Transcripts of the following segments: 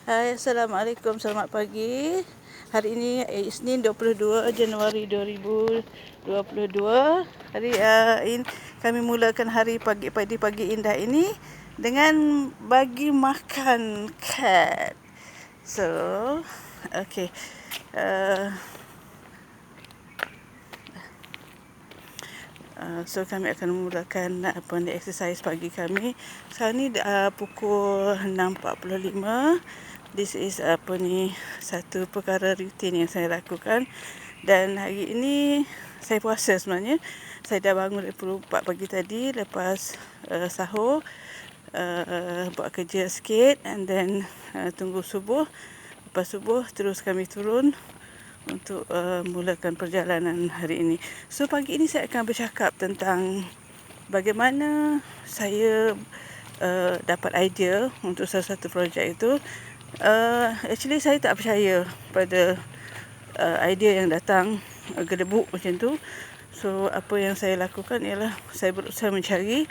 Hai, Assalamualaikum, selamat pagi. Hari ini Isnin 22 Januari 2022. Hari ini kami mulakan hari pagi indah ini dengan bagi makan cat. So, okay. So kami akan memulakan exercise pagi kami. Sekarang ni pukul 6.45. This is satu perkara rutin yang saya lakukan. Dan hari ini saya puasa sebenarnya. Saya dah bangun dari pukul 4 pagi tadi lepas sahur, buat kerja sikit, and then tunggu subuh. Lepas subuh terus kami turun untuk mulakan perjalanan hari ini. So pagi ini saya akan bercakap tentang bagaimana saya dapat idea untuk salah satu projek itu. Actually saya tak percaya pada idea yang datang gedebuk macam tu. So apa yang saya lakukan ialah saya berusaha mencari.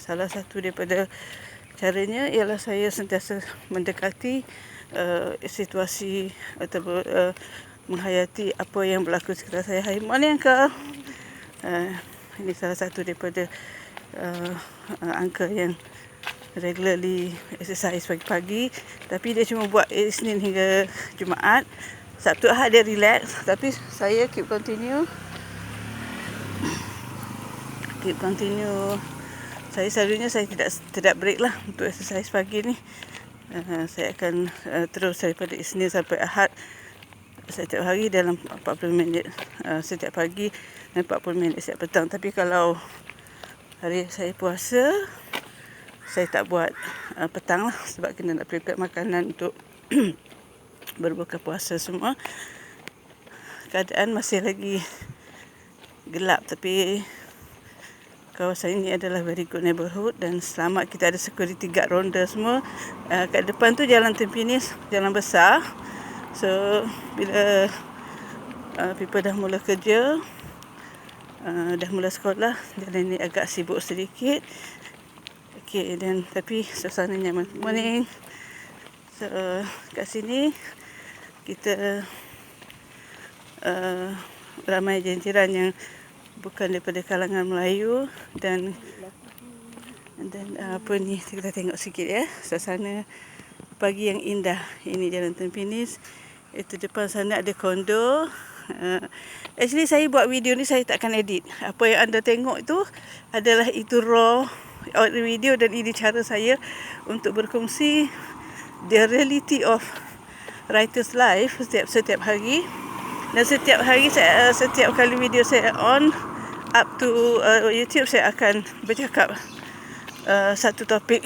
Salah satu daripada caranya ialah saya sentiasa mendekati situasi atau menghayati apa yang berlaku sekitar saya. Hai, morning Uncle. Ini salah satu daripada Uncle yang regularly exercise pagi-pagi, tapi dia cuma buat Isnin hingga Jumaat. Sabtu Ahad dia relax, tapi saya keep continue. Saya selalunya saya tidak break lah untuk exercise pagi ni. Saya akan terus daripada Isnin sampai Ahad setiap hari dalam 40 minit setiap pagi dan 40 minit setiap petang. Tapi kalau hari saya puasa, saya tak buat petang lah sebab kena nak prepare makanan untuk berbuka puasa semua. Keadaan masih lagi gelap, tapi kawasan ini adalah very good neighborhood dan selamat. Kita ada security guard ronda semua. Kat depan tu jalan Tempinis, jalan besar. So bila people dah mula kerja, dah mula sekolah, jalan ni agak sibuk sedikit. Okay, dan tapi suasana nyaman. Morning. So kat sini kita ramai jiran yang bukan daripada kalangan Melayu dan kita tengok sikit ya suasana pagi yang indah. Ini jalan Tempinis. Itu depan sana ada kondo. Actually saya buat video ni saya tak akan edit. Apa yang anda tengok itu adalah itu raw video dan ini cara saya untuk berkongsi the reality of writer's life setiap hari. Dan setiap hari setiap kali video saya on up to YouTube, saya akan bercakap satu topik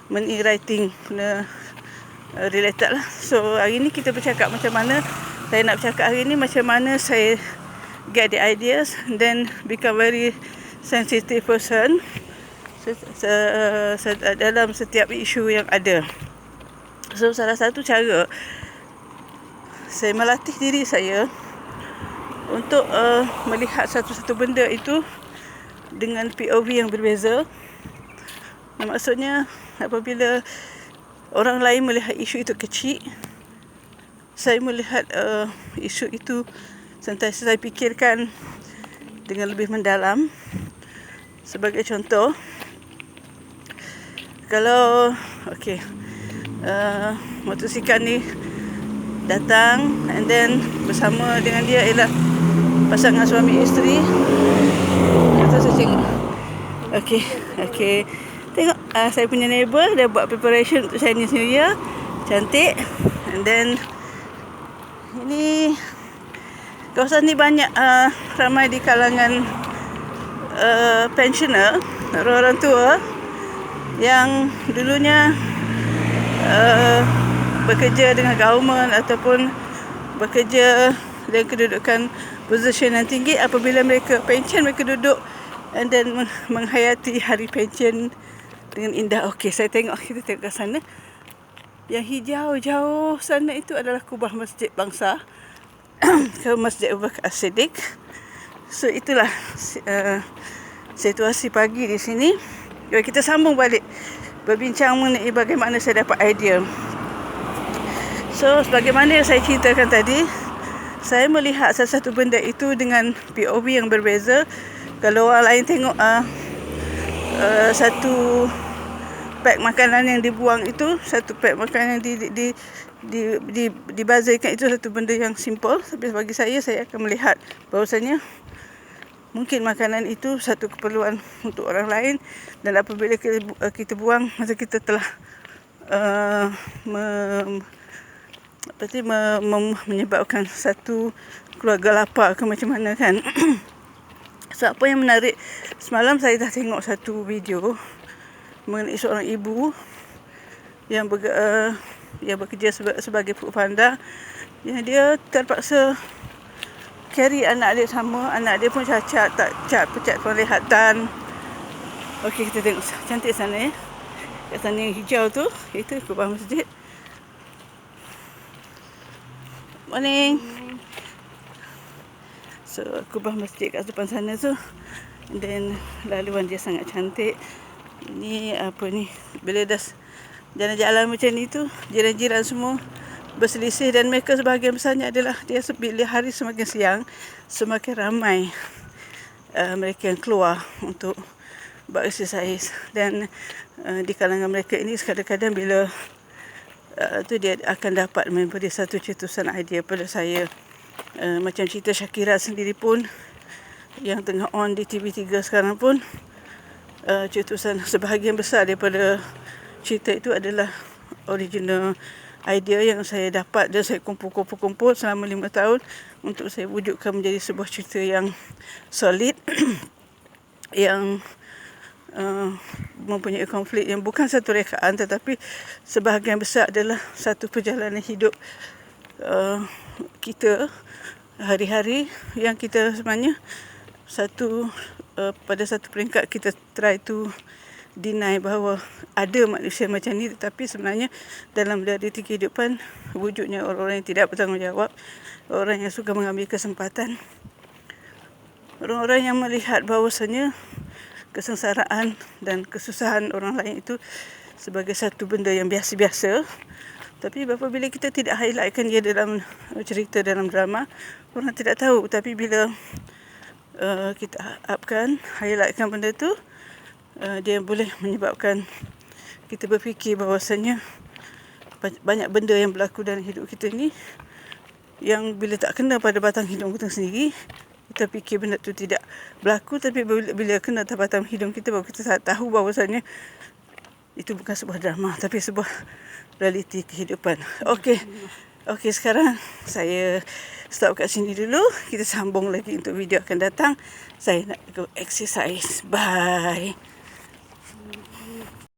mengenai writing related lah. So hari ni kita bercakap macam mana saya nak bercakap hari ni, macam mana saya get the ideas and then become very sensitive person dalam setiap isu yang ada. So salah satu cara saya melatih diri saya untuk melihat satu-satu benda itu dengan POV yang berbeza. Maksudnya apabila orang lain melihat isu itu kecil, saya melihat isu itu sentiasa saya fikirkan dengan lebih mendalam. Sebagai contoh, kalau motosikal ni datang and then bersama dengan dia ialah pasangan suami isteri. Kata saya tengok. Okay. Tengok saya punya neighbour dah buat preparation untuk Chinese New Year. Cantik. And then ini kawasan ni banyak ramai di kalangan pensioner, orang tua yang dulunya bekerja dengan government ataupun bekerja dengan kedudukan position yang tinggi. Apabila mereka pension, mereka duduk and then menghayati hari pension dengan indah. Okey, kita tengok ke sana. Yang hijau-hijau sana itu adalah kubah Masjid Bangsa ke Masjid Abu Bakar As-Siddiq. So itulah situasi pagi di sini. Kita sambung balik berbincang mengenai bagaimana saya dapat idea. So, sebagaimana yang saya ceritakan tadi, saya melihat satu benda itu dengan POV yang berbeza. Kalau orang lain tengok satu pack makanan yang dibuang itu, satu pack makanan yang dibazirkan itu satu benda yang simple. Tapi bagi saya akan melihat bahawasanya mungkin makanan itu satu keperluan untuk orang lain, dan apabila kita buang, masa kita telah menyebabkan satu keluarga lapar ke macam mana kan. So, apa yang menarik, semalam saya dah tengok satu video mengenai seorang ibu yang bekerja sebagai food panda, yang dia terpaksa carry anak dia sama. Anak dia pun cacat penglihatan. Okey, kita tengok cantik sana ya. Kat sana yang hijau tu, itu kubah masjid. Morning. So, kubah masjid kat depan sana tu. And then laluan dia sangat cantik. Ini bila dah jalan-jalan macam ni tu, jiran-jiran semua berselisih, dan mereka sebahagian besarnya adalah bila hari semakin siang, semakin ramai mereka yang keluar untuk bereksersis. Dan di kalangan mereka ini kadang-kadang bila dia akan dapat memberi satu cetusan idea pada saya. Macam cerita Shakira sendiri pun yang tengah on di TV3 sekarang pun, cetusan sebahagian besar daripada cerita itu adalah original idea yang saya dapat dan saya kumpul selama 5 tahun untuk saya wujudkan menjadi sebuah cerita yang solid yang mempunyai konflik yang bukan satu rekaan, tetapi sebahagian besar adalah satu perjalanan hidup kita hari-hari, yang kita sebenarnya pada satu peringkat kita try to deny bahawa ada manusia macam ni, tetapi sebenarnya dalam realiti kehidupan wujudnya orang-orang yang tidak bertanggungjawab, orang yang suka mengambil kesempatan, orang-orang yang melihat bahawasanya kesengsaraan dan kesusahan orang lain itu sebagai satu benda yang biasa-biasa. Tapi apabila kita tidak highlightkan dia dalam cerita, dalam drama, orang tidak tahu. Tapi bila kita highlightkan benda tu, dia boleh menyebabkan kita berfikir bahawasanya banyak benda yang berlaku dalam hidup kita ni yang bila tak kena pada batang hidung kita sendiri, kita fikir benda tu tidak berlaku. Tapi bila kena atas batang hidung kita, baru kita tahu bahawasanya itu bukan sebuah drama, tapi sebuah realiti kehidupan. Okey, sekarang saya stop kat sini dulu. Kita sambung lagi untuk video akan datang. Saya nak go exercise. Bye.